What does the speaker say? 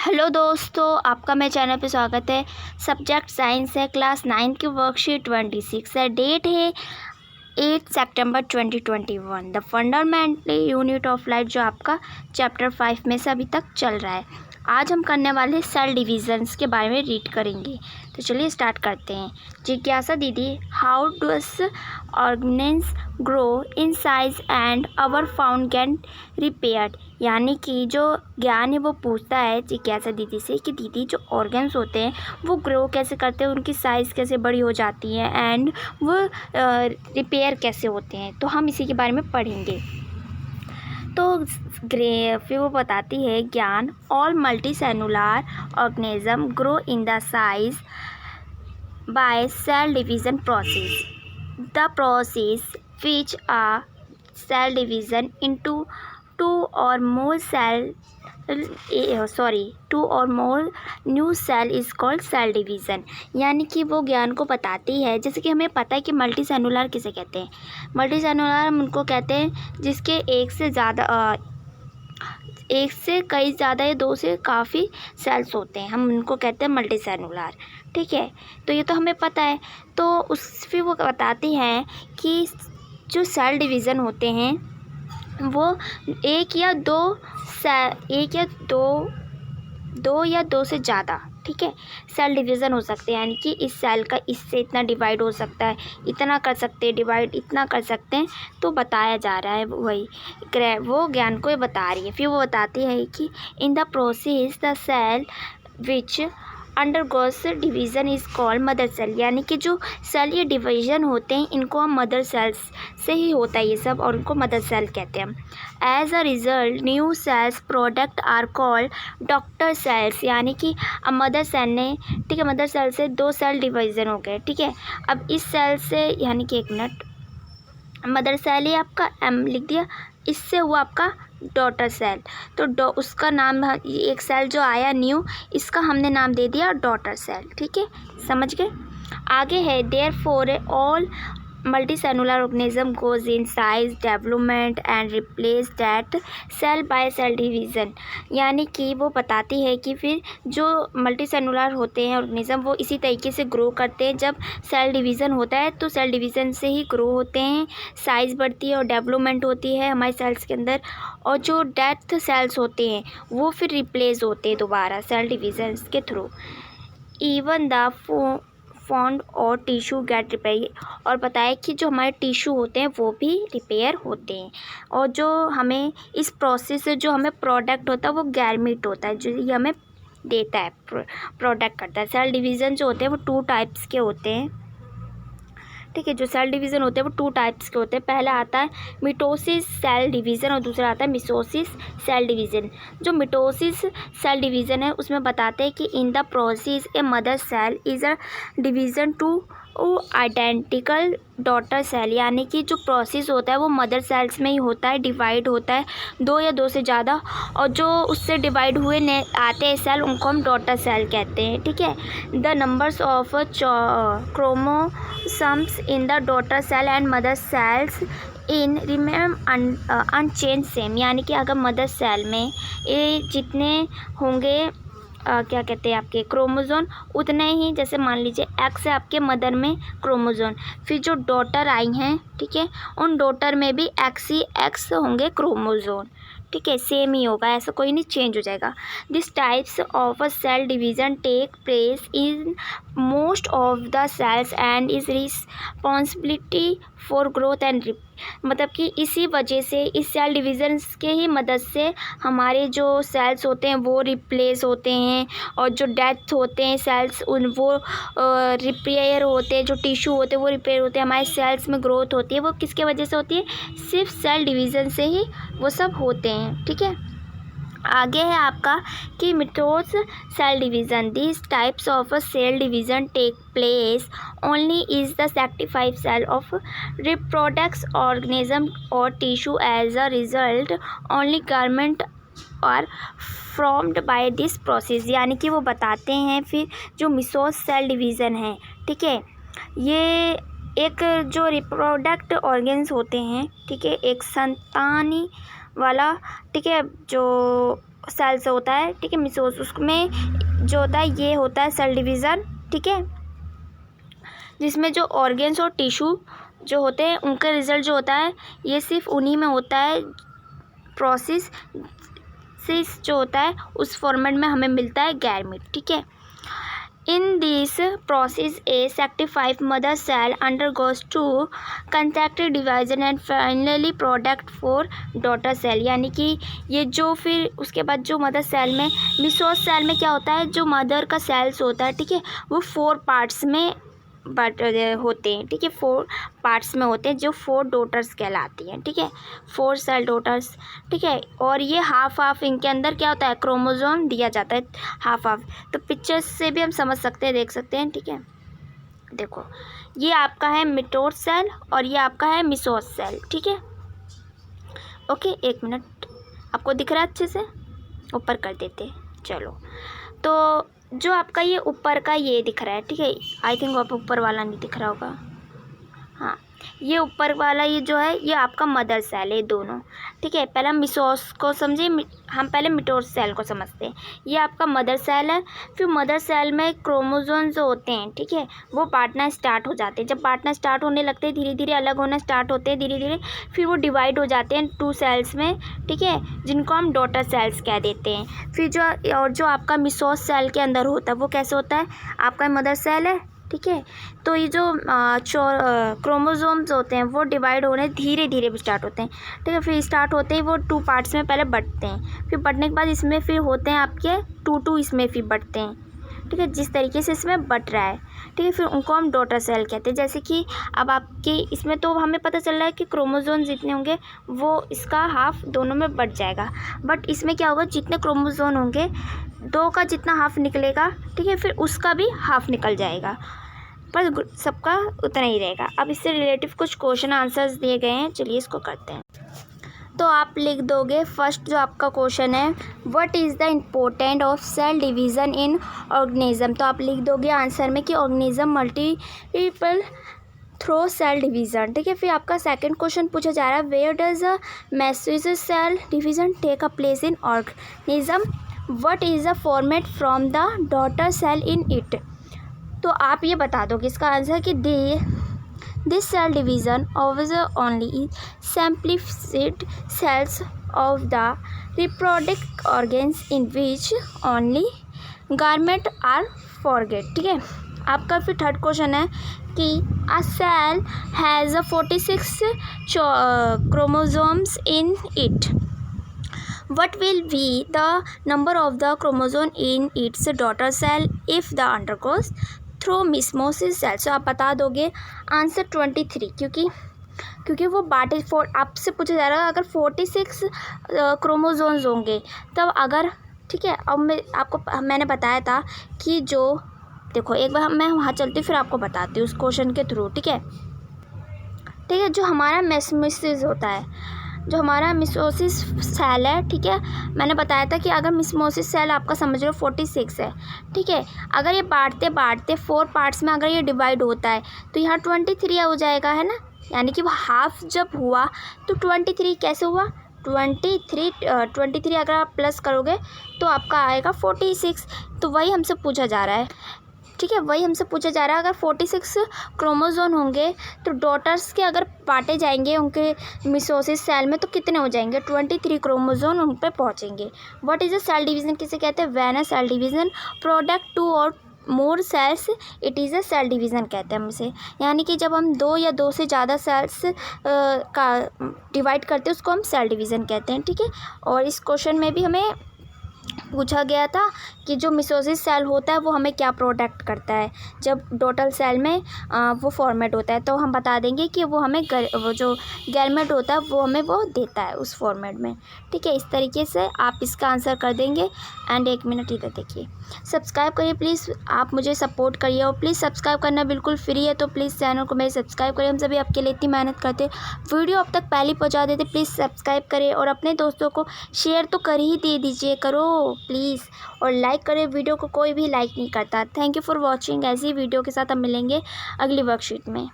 Hello दोस्तों, आपका मेरे चैनल पे स्वागत है। सब्जेक्ट साइंस है, क्लास 9 की वर्कशीट 26 है। डेट है 8 सितंबर 2021। The fundamental unit of life जो आपका चैप्टर 5 में से अभी तक चल रहा है। आज हम करने वाले सेल डिविजन्स के बारे में रीड करेंगे। तो चलिए स्टार्ट करते हैं। जिज्ञासा दीदी, how does organs grow in size and our found get repaired. यानी कि जो ज्ञान है वो पूछता है जिज्ञासा दीदी से कि दीदी जो ऑर्गन्स होते हैं वो ग्रो कैसे करते हैं, उनकी साइज़ कैसे बड़ी हो जाती है एंड वो रिपेयर कैसे होते हैं। तो हम इसी के बारे में पढ़ेंगे। तो फिर वो बताती है ज्ञान all multicellular organism grow in the size by cell division process. The process which a cell division into two or more new cell is called cell division। यानी कि वो ज्ञान को बताती है, जैसे कि हमें पता है कि मल्टी सेलुलर किसे कहते हैं। मल्टी सेलुलर हम उनको कहते हैं जिसके एक से कई ज़्यादा या दो से काफ़ी सेल्स होते हैं, हम उनको कहते हैं मल्टी सेलुलर। ठीक है, तो ये तो हमें पता है। तो फिर वो बताती हैं कि जो सेल डिवीज़न होते हैं वो एक या दो से ज़्यादा, ठीक है, सेल डिवीज़न हो सकते हैं। यानी कि इस सेल का इससे इतना डिवाइड हो सकता है, इतना कर सकते हैं डिवाइड, इतना कर सकते हैं। तो बताया जा रहा है, वही वो ज्ञान को ये बता रही है। फिर वो बताती है कि in the process the cell which undergoes division is called mother cell. यानी कि जो सेल ये डिवीज़न होते हैं इनको हम मदर सेल्स से ही होता है ये सब, और उनको मदर सेल कहते हैं। As a result new cells product are called daughter cells. यानी कि अब मदर सेल ने, ठीक है, मदर सेल से दो सेल डिवीज़न हो गए, ठीक है। अब इस सेल से, यानी कि एक मिनट, मदर सेल ही आपका एम लिख दिया, इससे हुआ आपका डॉटर सेल। तो उसका नाम, एक सेल जो आया न्यू, इसका हमने नाम दे दिया डॉटर सेल। ठीक है, समझ गए। आगे है therefore all multicellular organism goes in size development and replace that cell by cell division. यानी कि वो बताती है कि फिर जो मल्टी सेलुलर होते हैं ऑर्गेनिज्म वो इसी तरीके से ग्रो करते हैं। जब सेल डिवीज़न होता है तो सेल डिवीज़न से ही ग्रो होते हैं, साइज़ बढ़ती है और डेवलपमेंट होती है हमारे सेल्स के अंदर। और जो डेथ सेल्स होते हैं वो फिर रिप्लेस होते हैं दोबारा सेल डिवीज़न के थ्रू। इवन द फॉन्ड और टिश्यू गेट रिपेयर। और बताया कि जो हमारे टिश्यू होते हैं वो भी रिपेयर होते हैं। और जो हमें इस प्रोसेस से जो हमें प्रोडक्ट होता है वो गैरमीट होता है, जो ये हमें देता है, प्रोडक्ट करता है। सेल डिवीज़न जो होते हैं वो 2 टाइप्स के होते हैं, ठीक है। जो सेल डिवीज़न होते हैं वो 2 टाइप्स के होते हैं। पहला आता है मिटोसिस सेल डिवीज़न और दूसरा आता है मिसोसिस सेल डिवीज़न। जो मिटोसिस सेल डिवीज़न है उसमें बताते हैं कि in the process a mother cell is a division to identical daughter cell. यानी कि जो प्रोसेस होता है वो मदर सेल्स में ही होता है, डिवाइड होता है 2 या 2 से ज़्यादा, और जो उससे डिवाइड हुए आते हैं सेल उनको हम डॉटर सेल कहते हैं, ठीक है। The numbers of chromosomes in the daughter cell and mother cells in remain unchange same. यानी कि अगर मदर सेल में ये जितने होंगे क्या कहते हैं आपके क्रोमोज़ोन, उतने ही, जैसे मान लीजिए एक्स है आपके मदर में क्रोमोज़ोन, फिर जो डॉटर आई हैं, ठीक है, उन डॉटर में भी एक्स ही एक्स होंगे क्रोमोज़ोन, ठीक है, सेम ही होगा, ऐसा कोई नहीं चेंज हो जाएगा। This types of a cell division take place in most of the cells and is responsibility for growth and मतलब कि इसी वजह से इस सेल डिवीज़न के ही मदद से हमारे जो सेल्स होते हैं वो रिप्लेस होते हैं, और जो डेथ होते हैं सेल्स वो रिपेयर होते हैं, जो टिश्यू होते हैं वो रिपेयर होते हैं, हमारे सेल्स में ग्रोथ होती है, वो किसके वजह से होती है, सिर्फ सेल डिवीज़न से ही वो सब होते हैं, ठीक है। आगे है आपका कि mitosis cell division. This types of cell division take place only is the specified cell of reproductive organism और tissue as a result only gamete और फॉर्म्ड बाय दिस प्रोसेस। यानी कि वो बताते हैं फिर जो मिसोस सेल डिवीज़न है, ठीक है, ये एक जो रिप्रोडक्ट ऑर्गन्स होते हैं, ठीक है, एक संतानी वाला, ठीक है, जो सेल्स होता है, ठीक है, मिसोस, उसमें जो होता है ये होता है सेल डिवीज़न, ठीक है, जिसमें जो ऑर्गेन्स और टिश्यू जो होते हैं उनका रिजल्ट जो होता है ये सिर्फ उन्हीं में होता है। प्रोसेस जो होता है उस फॉर्मेट में हमें मिलता है गैरमीट, ठीक है। In this process a specified mother cell undergoes to contracted division and finally product four daughter cell, यानी कि ये जो फिर उसके बाद जो मदर सेल में मिसोस सेल में क्या होता है, जो मदर का सेल्स होता है, ठीक है, वो 4 पार्ट्स में बट होते हैं, ठीक है, 4 पार्ट्स में होते हैं जो 4 डॉटर्स कहलाती हैं, ठीक है, 4 सेल डॉटर्स, ठीक है। और ये हाफ इनके अंदर क्या होता है, क्रोमोसोम दिया जाता है हाफ। तो पिक्चर्स से भी हम समझ सकते हैं, देख सकते हैं, ठीक है। देखो ये आपका है मिटोस सेल और ये आपका है मिसोस सेल, ठीक है। ओके, 1 मिनट, आपको दिख रहा है अच्छे से, ऊपर कर देते, चलो। तो जो आपका ये ऊपर का ये दिख रहा है, ठीक है, आई थिंक आप ऊपर वाला नहीं दिख रहा होगा, हाँ, ये ऊपर वाला ये जो है ये आपका मदर सेल है, दोनों, ठीक है। पहले हम मिसोस को समझे, हम पहले मिटोस सेल को समझते हैं। ये आपका मदर सेल है। फिर मदर सेल में क्रोमोसोम जो होते हैं, ठीक है, वो बांटना स्टार्ट हो जाते हैं। जब बांटना स्टार्ट होने लगते हैं, धीरे धीरे अलग होना स्टार्ट होते हैं, धीरे धीरे फिर वो डिवाइड हो जाते हैं 2 सेल्स में, ठीक है, जिनको हम डॉटर सेल्स कह देते हैं। फिर जो आपका मिसोस सेल के अंदर होता है वो कैसे होता है, आपका मदर सेल है, ठीक है। तो ये जो क्रोमोसोम्स होते हैं वो डिवाइड होने धीरे धीरे भी स्टार्ट होते हैं, ठीक है। फिर स्टार्ट होते ही वो 2 पार्ट्स में पहले बंटते हैं, फिर बंटने के बाद इसमें फिर होते हैं आपके 2 इसमें फिर बंटते हैं, ठीक है, जिस तरीके से इसमें बट रहा है, ठीक है। फिर उनको हम डॉटर सेल कहते हैं। जैसे कि अब आपके इसमें तो हमें पता चल रहा है कि क्रोमोसोम जितने होंगे वो इसका हाफ दोनों में बट जाएगा, बट इसमें क्या होगा, जितने क्रोमोसोम होंगे 2 का जितना हाफ निकलेगा, ठीक है, फिर उसका भी हाफ निकल जाएगा, पर सबका उतना ही रहेगा। अब इससे रिलेटिव कुछ क्वेश्चन आंसर्स दिए गए हैं, चलिए इसको करते हैं। तो आप लिख दोगे, फर्स्ट जो आपका क्वेश्चन है, what is the important of cell division in organism. तो आप लिख दोगे आंसर में कि organism multiple through cell division, ठीक है। फिर आपका सेकंड क्वेश्चन पूछा जा रहा है, where does a meiosis cell division take a place in organism, what is the format from the daughter cell in it. तो आप ये बता दो कि इसका आंसर कि this cell division of only simplified cells of the reproductive organs in which only gamete are forget, ठीक है। आपका फिर थर्ड क्वेश्चन है कि a cell has 46 chromosomes in it, what will be the number of the chromosome in its daughter cell if the undergoes through meiosis cell। so आप बता दोगे answer 23, क्योंकि वो बाटे आपसे पूछा जा रहा है अगर 46 क्रोमोसोम्स होंगे तब अगर, ठीक है। अब मैंने बताया था कि जो देखो एक बार मैं वहाँ चलती हूँ फिर आपको बताती हूँ उस क्वेश्चन के थ्रू, ठीक है, ठीक है। जो हमारा मेसमेसिस होता है, जो हमारा मिसोसिस सेल है, ठीक है, मैंने बताया था कि अगर मिसमोसिस सेल आपका समझ लो 46 है, ठीक है, अगर ये बांटते 4 पार्ट्स में अगर ये डिवाइड होता है तो यहाँ 23 हो जाएगा, है ना, यानी कि वो हाफ जब हुआ तो 23 कैसे हुआ, 23 अगर आप प्लस करोगे तो आपका आएगा 46। तो वही हमसे पूछा जा रहा है, ठीक है, वही हमसे पूछा जा रहा है अगर 46 क्रोमोसोम होंगे तो डॉटर्स के अगर बांटे जाएंगे उनके मिसोसिस सेल में तो कितने हो जाएंगे, 23 क्रोमोसोम उन पर पहुँचेंगे। What is a cell division किसे कहते हैं, when a cell division product 2 और more cells it is a cell division कहते हैं हम इसे, यानी कि जब हम 2 या 2 से ज़्यादा सेल्स का डिवाइड करते हैं उसको हम सेल डिवीज़न कहते हैं, ठीक है। और इस क्वेश्चन में भी हमें पूछा गया था कि जो मिसोसिस सेल होता है वो हमें क्या प्रोडक्ट करता है जब डॉटर सेल में वो फॉर्मेट होता है, तो हम बता देंगे कि वो हमें वो जो गैरमेट होता है वो हमें वो देता है उस फॉर्मेट में, ठीक है। इस तरीके से आप इसका आंसर कर देंगे। एंड 1 मिनट इधर देखिए, सब्सक्राइब करिए प्लीज़, आप मुझे सपोर्ट करिए और प्लीज़ सब्सक्राइब करना बिल्कुल फ्री है, तो प्लीज़ चैनल को मेरे सब्सक्राइब करिए। हम सभी आपके लिए इतनी मेहनत करते, वीडियो अब तक पहले पहुँचा देते, प्लीज़ सब्सक्राइब करें और अपने दोस्तों को शेयर तो कर ही दे दीजिए, करो प्लीज़, और लाइक करें वीडियो को, कोई भी लाइक नहीं करता। Thank you for watching. ऐसी वीडियो के साथ हम मिलेंगे अगली वर्कशीट में।